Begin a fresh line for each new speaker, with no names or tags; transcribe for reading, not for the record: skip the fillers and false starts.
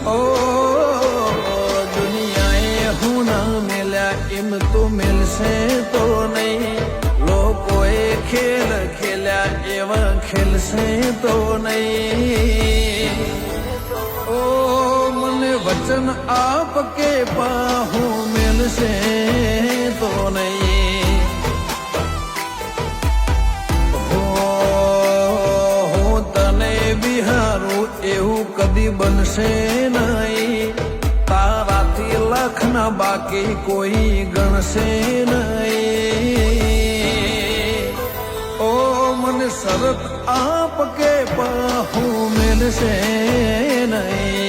ઓ દુનિયાએ હું ના મેલ્યા એમ તો મેલશે તો નહીં લોકોએ ખેલ ખેલ્યા એવા ખેલશે તો નહીં ઓ મને વચન આપ કે પાહું મેલશે તો નહીં હું તને બિહારું એવું કદી બનશે નહીં તારાથી લાખના બાકી કોઈ ગણશે નહીં ઓ મને શરત આપ કે પાહું મેલશે નહીં